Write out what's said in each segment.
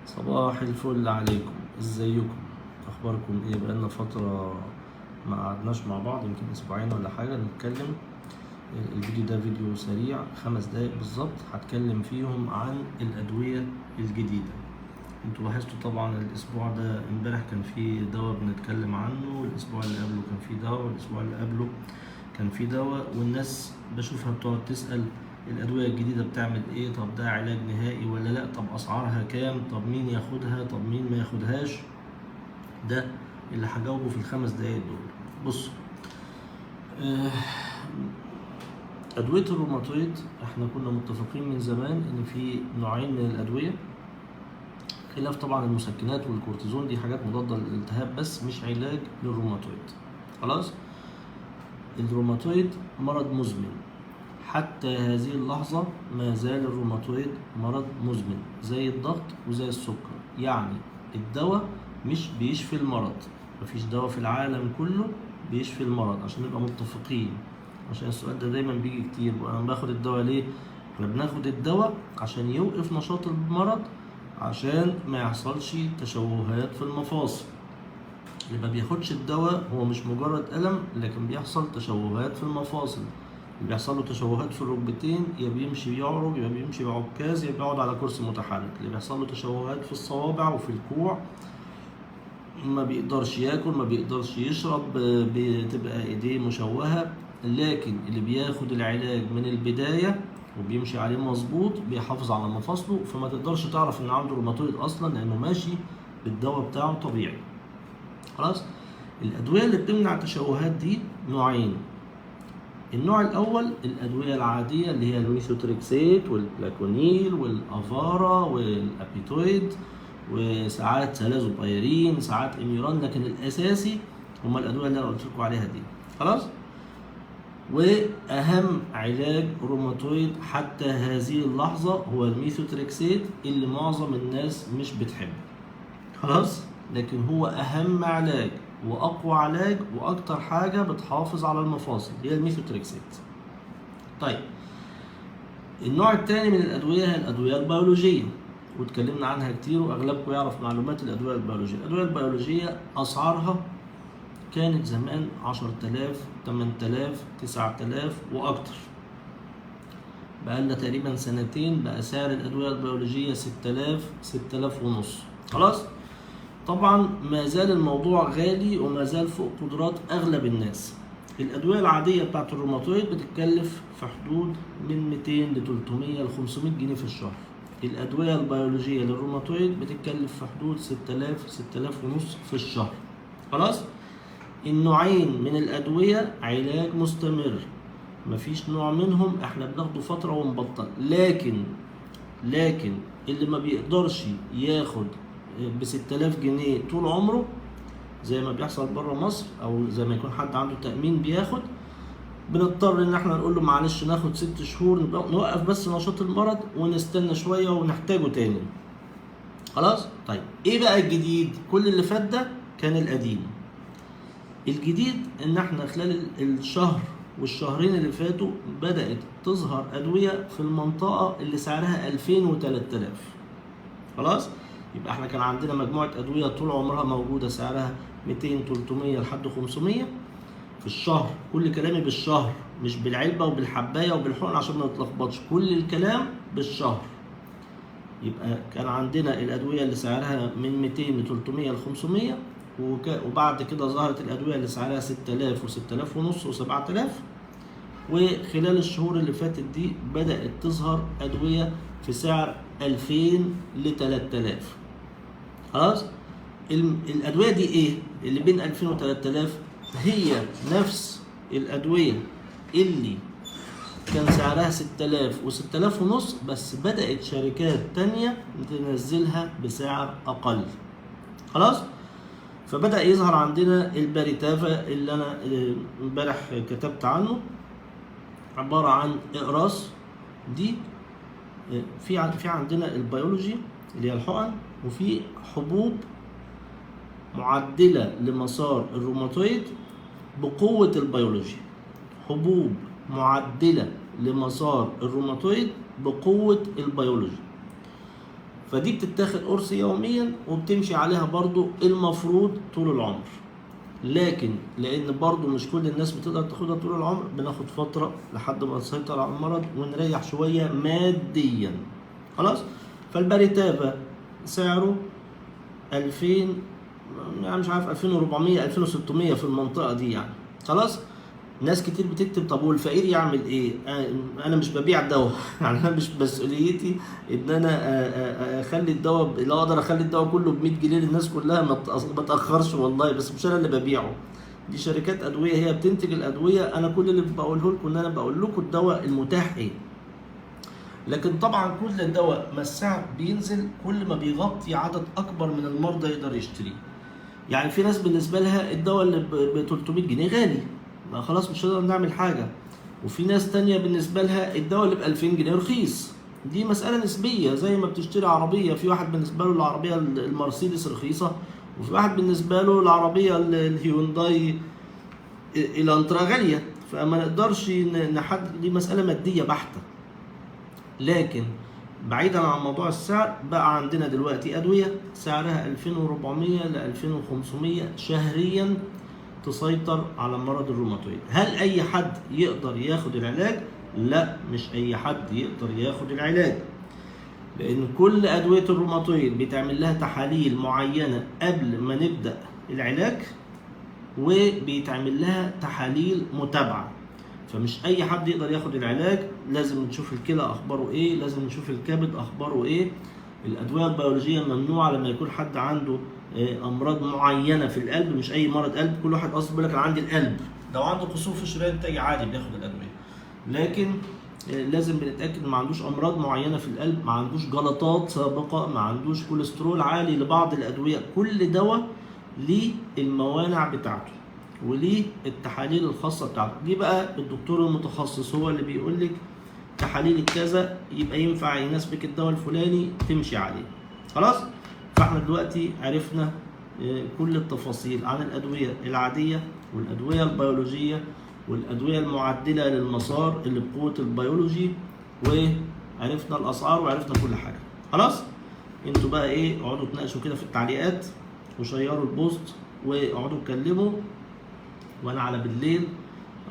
صباح الفل عليكم، ازيكم؟ اخباركم ايه؟ بقالنا فترة ما قعدناش مع بعض، يمكن اسبوعين ولا حاجة نتكلم. الفيديو ده فيديو سريع 5 دقايق بالظبط، هتكلم فيهم عن الأدوية الجديدة. انتوا لاحظتوا طبعا الاسبوع ده، امبارح كان في دواء بنتكلم عنه، الاسبوع اللي قبله كان في دواء، والاسبوع اللي قبله كان في دواء، والناس بشوفها بتقعد تسأل الأدوية الجديدة بتعمل إيه؟ طب ده علاج نهائي ولا لأ؟ طب أسعارها كام؟ طب مين ياخدها؟ طب مين ما ياخدهاش؟ ده اللي هجاوبه في ال5 دقايق دول. بصوا، آه، أدوية الروماتويد احنا كنا متفقين من زمان إن في نوعين من الأدوية، خلاف طبعا المسكنات والكورتيزون، دي حاجات مضادة للالتهاب بس مش علاج للروماتويد. خلاص؟ الروماتويد مرض مزمن، حتى هذه اللحظة ما زال الروماتويد مرض مزمن زي الضغط وزي السكر. يعني الدواء مش بيشفي المرض، مفيش دواء في العالم كله بيشفي المرض، عشان نبقى متفقين، عشان السؤال ده دايما بيجي كتير. وانا باخد الدواء ليه؟ احنا بناخد الدواء عشان يوقف نشاط المرض، عشان ما يحصلش تشوهات في المفاصل. اللي ما بياخدش الدواء هو مش مجرد ألم، لكن بيحصل تشوهات في المفاصل. اللي بيحصل له تشوهات في الركبتين، يا بيمشي بيعرج، يا بيمشي بعكاز، يا بيقعد على كرسي متحرك. اللي بيحصل له تشوهات في الصوابع وفي الكوع، ما بيقدرش ياكل، ما بيقدرش يشرب، بتبقى ايديه مشوهة. لكن اللي بياخد العلاج من البداية وبيمشي عليه مظبوط بيحافظ على مفاصله، فما تقدرش تعرف ان عنده روماتويد اصلا، لانه ماشي بالدواء بتاعه طبيعي. خلاص؟ الأدوية اللي بتمنع التشوهات دي نوعين. النوع الأول الأدوية العادية اللي هي الميثوتريكسيت والبلاكونيل والأفارا والأبيتويد، وساعات سلازوبايرين، ساعات إميران، لكن الأساسي هما الأدوية اللي أنا قلت لكم عليها دي. خلاص؟ وأهم علاج روماتويد حتى هذه اللحظة هو الميثوتريكسيت، اللي معظم الناس مش بتحبه. خلاص؟ لكن هو أهم علاج وأقوى علاج وأكتر حاجة بتحافظ على المفاصل هي الميثوتريكسيت. طيب، النوع الثاني من الأدوية هي الأدوية البيولوجية، واتكلمنا عنها كتير وأغلبكم يعرف معلومات الأدوية البيولوجية. الأدوية البيولوجية أسعارها كانت زمان 10,000 8,000 9,000 وأكتر. بقالنا تقريبا سنتين بقى سعر الأدوية البيولوجية 6,000 6,000 ونص. خلاص؟ طبعا ما زال الموضوع غالي وما زال فوق قدرات اغلب الناس. الادويه العاديه بتاعت الروماتويد بتتكلف في حدود من 200 ل 300 ل 500 جنيه في الشهر. الادويه البيولوجيه للروماتويد بتتكلف في حدود 6,000 6,000 ونص في الشهر. خلاص؟ النوعين من الادويه علاج مستمر، مفيش نوع منهم احنا بناخده فتره ونبطل. لكن اللي ما بيقدرش ياخد ب 6000 جنيه طول عمره زي ما بيحصل بره مصر، او زي ما يكون حد عنده تأمين بياخد، بنضطر ان احنا نقول له معلش ناخد 6 شهور نوقف بس نشاط المرض ونستنى شويه ونحتاجه تاني. خلاص؟ طيب ايه بقى الجديد؟ كل اللي فات ده كان القديم. الجديد ان احنا خلال الشهر والشهرين اللي فاتوا بدأت تظهر ادويه في المنطقه اللي سعرها 2000 و 3000. خلاص؟ يبقى احنا كان عندنا مجموعة أدوية طول عمرها موجودة سعرها 200 300 لحد 500 في الشهر. كل كلامي بالشهر، مش بالعلبة وبالحباية وبالحقن عشان ما نتلخبطش، كل الكلام بالشهر. يبقى كان عندنا الأدوية اللي سعرها من 200 ل 300 ل 500، وبعد كده ظهرت الأدوية اللي سعرها 6,000 و 6,000 ونص و 7,000. وخلال الشهور اللي فاتت دي بدأت تظهر أدوية في سعر 2000 ل 3000. خلاص؟ الأدوية دي إيه؟ اللي بين 2000 و 3000 هي نفس الأدوية اللي كان سعرها 6,000 و 6,000 ونص، بس بدأت شركات تانية تنزلها بسعر أقل. خلاص؟ فبدأ يظهر عندنا الباريتافا اللي أنا امبارح كتبت عنه، عبارة عن إقراص. دي في عندنا البيولوجي اللي هي الحقن، وفي حبوب معدلة لمسار الروماتويد بقوة البيولوجي. حبوب معدلة لمسار الروماتويد بقوة البيولوجي. فدي بتتاخد قرص يوميا وبتمشي عليها برضو المفروض طول العمر. لكن لان برضو مش كل الناس بتقدر تاخدها طول العمر، بناخد فترة لحد ما نسيطر على المرض ونريح شوية ماديا. خلاص. فالباريتافا سعره 2000، يعني مش عارف 2400 2600 في المنطقة دي يعني. خلاص. ناس كتير بتكتب طب والفقير يعمل ايه؟ انا مش ببيع دواء يعني انا مش مسؤوليتي ان انا اخلي الدواء، لا اقدر اخلي الدواء كله ب 100 جنيه للناس كلها، ما تاخرش والله، بس مش انا اللي ببيعه. دي شركات ادويه هي بتنتج الادويه، انا كل اللي بقوله لكم ان انا بقول لكم الدواء المتاح ايه. لكن طبعا كل دواء ما السعر بينزل كل ما بيغطي عدد اكبر من المرضى يقدر يشتريه. يعني في ناس بالنسبه لها الدواء اللي ب 300 جنيه غالي، ما خلاص مش هنقدر نعمل حاجه. وفي ناس تانية بالنسبه لها الدواء اللي ب 2000 جنيه رخيص. دي مساله نسبيه، زي ما بتشتري عربيه، في واحد بالنسبه له العربيه المرسيدس رخيصه، وفي واحد بالنسبه له العربيه الهيونداي الانترا غاليه. فما نقدرش نحدد، دي مساله ماديه بحته. لكن بعيدا عن موضوع السعر، بقى عندنا دلوقتي ادويه سعرها 2400 ل 2500 شهريا تسيطر على مرض الروماتويد. هل اي حد يقدر ياخد العلاج؟ لا، مش اي حد يقدر ياخد العلاج، لان كل ادويه الروماتويد بيتعمل لها تحاليل معينه قبل ما نبدا العلاج، وبيتعمل لها تحاليل متابعه. فمش اي حد يقدر ياخد العلاج، لازم نشوف الكلى اخباره ايه، لازم نشوف الكبد اخباره ايه. الادويه البيولوجيه ممنوعه لما يكون حد عنده امراض معينه في القلب، مش اي مرض قلب. كل واحد اصلا بيقول لك انا عندي القلب، لو عنده قصور في الشرايين التاجي عادي بياخد الادويه. لكن لازم بنتاكد ما عندوش امراض معينه في القلب، ما عندوش جلطات سابقه، ما عندوش كوليسترول عالي. لبعض الادويه كل دواء ليه الموانع بتاعته وليه التحاليل الخاصه بتاعته. دي بقى الدكتور المتخصص هو اللي بيقول لك تحاليل كذا يبقى ينفع يناسبك الدواء الفلاني تمشي عليه. خلاص. فاحنا دلوقتي عرفنا كل التفاصيل عن الادويه العاديه والادويه البيولوجيه والادويه المعدله للمسار اللي بقوه البيولوجي، وعرفنا الاسعار وعرفنا كل حاجه. خلاص. انتوا بقى ايه، اقعدوا تناقشوا كده في التعليقات وشيروا البوست واقعدوا اتكلموا، وانا على بالليل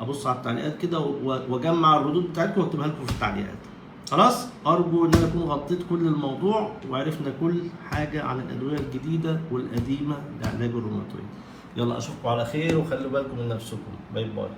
ابص على التعليقات كده واجمع الردود بتاعتكم واكتبها لكم في التعليقات. خلاص. ارجو ان انا اكون غطيت كل الموضوع وعرفنا كل حاجه عن الادويه الجديده والقديمه لعلاج الروماتويد. يلا اشوفكم على خير وخلوا بالكم من نفسكم. باي باي.